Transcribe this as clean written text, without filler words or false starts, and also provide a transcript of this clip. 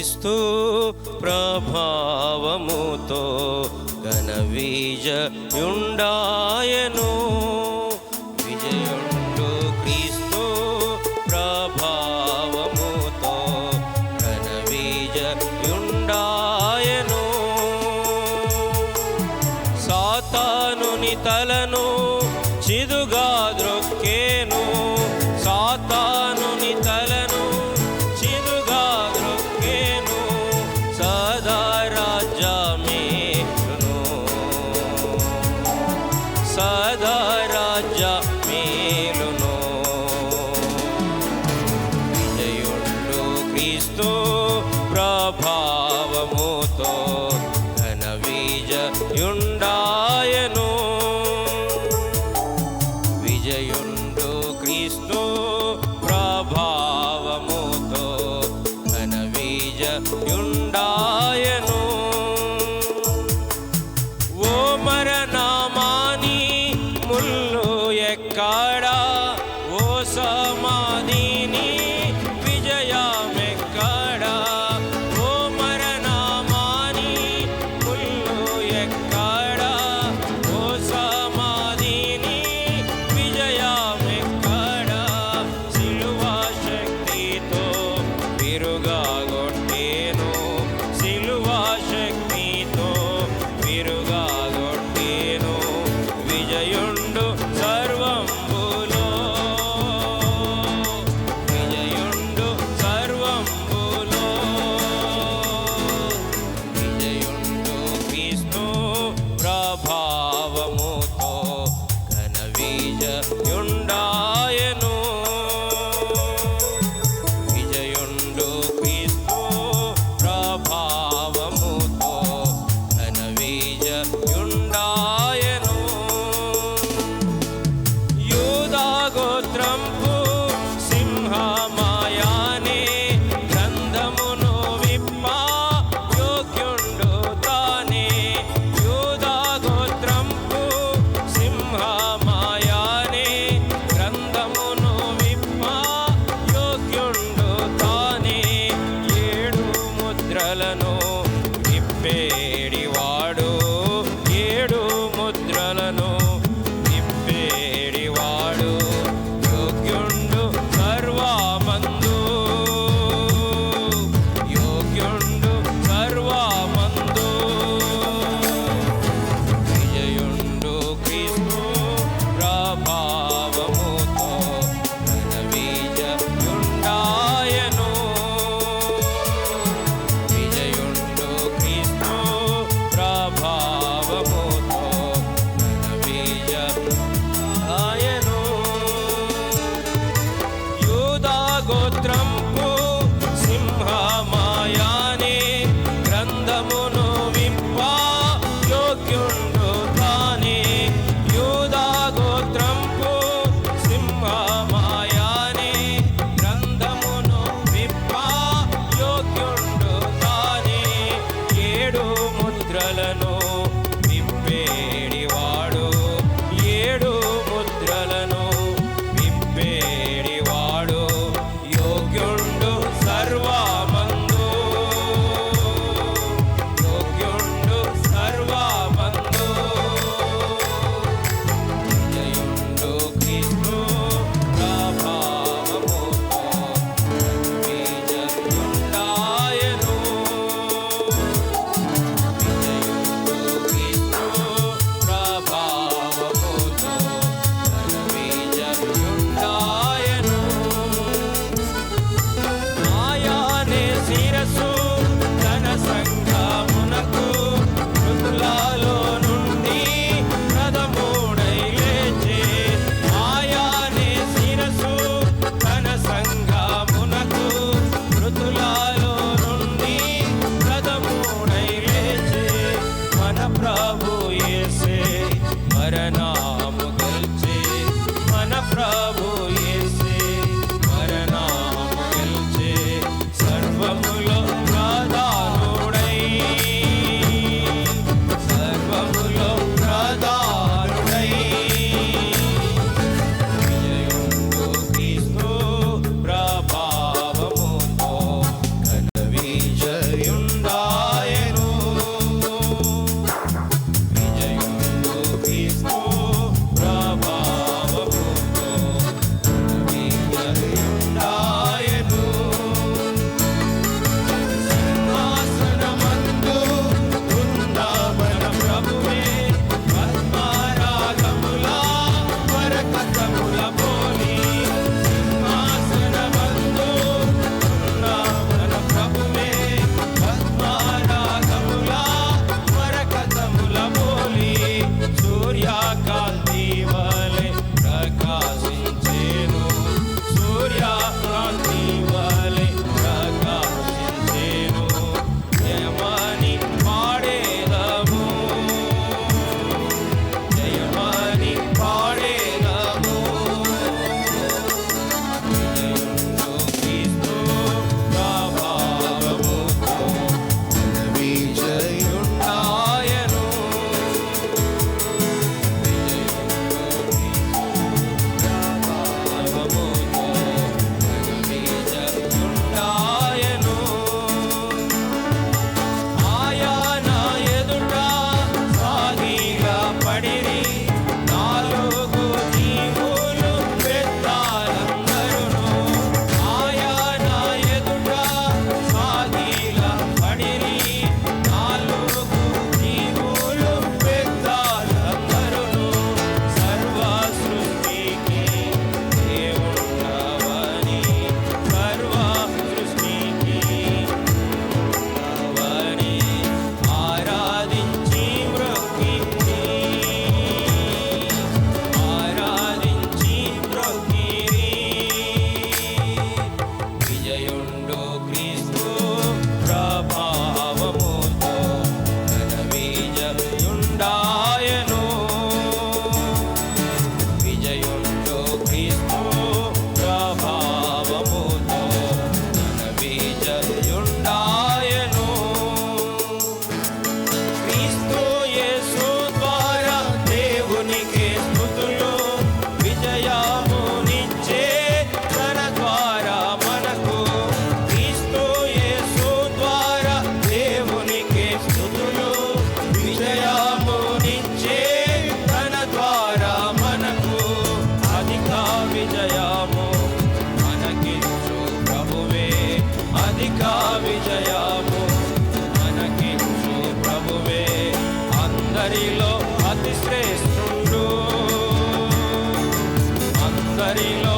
క్రీస్తు ప్రభావముతో ఘన విజయుండాయను. విజయుండు క్రీస్తు ప్రభావముతో ఘన విజయుండాయను. సాతానుని తలను చిదుగా ద్రొక్కేను. సాతానుని తలను చిదుగా ద్రొక్కేను. సదా రాజ్యమేలును. సదా రాజ్యమేలును. విజయుండు క్రీస్తు ప్రభావముతో ఘన విజయుండాయను. విజయుండు క్రీస్తు ప్రభావముతో ఘన విజయుండాయను. ఓ మరణమాని ముల్లు ఎక్కడా, ఓ సమాధిని విజయమెక్కడా. ఓ మరణమాని ముల్లు ఎక్కడా, ఓ సమాధిని విజయమెక్కడా. సిలువ శక్తితో విరుగగొట్టేను. సిలువ శక్తితో విరుగగొట్టేను. విజయుండు సర్వంబులో. విజయుండు సర్వంబులో. విజయుండు క్రీస్తు ప్రభావముతో ఘన విజయుండాయను. విజయుండు క్రీస్తు ప్రభావముతో ఘన విజయుండాయను. యూదా గోత్రంపు సింహమాయానే గ్రంథమును విప్ప యోగ్యుండు తానే. యూదా గోత్రంపు సింహమాయానే గ్రంథమును విప్ప యోగ్యుండు తానే. ఏడు ముద్రలను విప్పేడివాడు. ఏడు ముద్రలను విప్పేడివాడు. యోగ్యుండు సర్వమందు. యోగ్యుండు సర్వమందు. విజయుండు క్రీస్తు ప్రభావముతో ఘన విజయుండాయను. విజయుండు క్రీస్తు ప్రభావముతో ఘన విజయుండాయను. యూదా గోత్రంపు సింహమాయానే గ్రంథమును విప్ప యోగ్యుండు తానే. యూదా గోత్రంపు సింహమాయానే గ్రంథమును విప్ప యోగ్యుండు తానే. ఏడు ముద్రలను విప్పేడివాడు. ఏడు ముద్రలను విప్పేడివాడు. యోగ్యుండు సర్వమందు. యోగ్యుండు సర్వమందు. విజయుండు క్రీస్తు ప్రభావముతో విజయుండాయను. విజయుండు అందరిలో అతి శ్రేష్ఠుడు, అందరిలో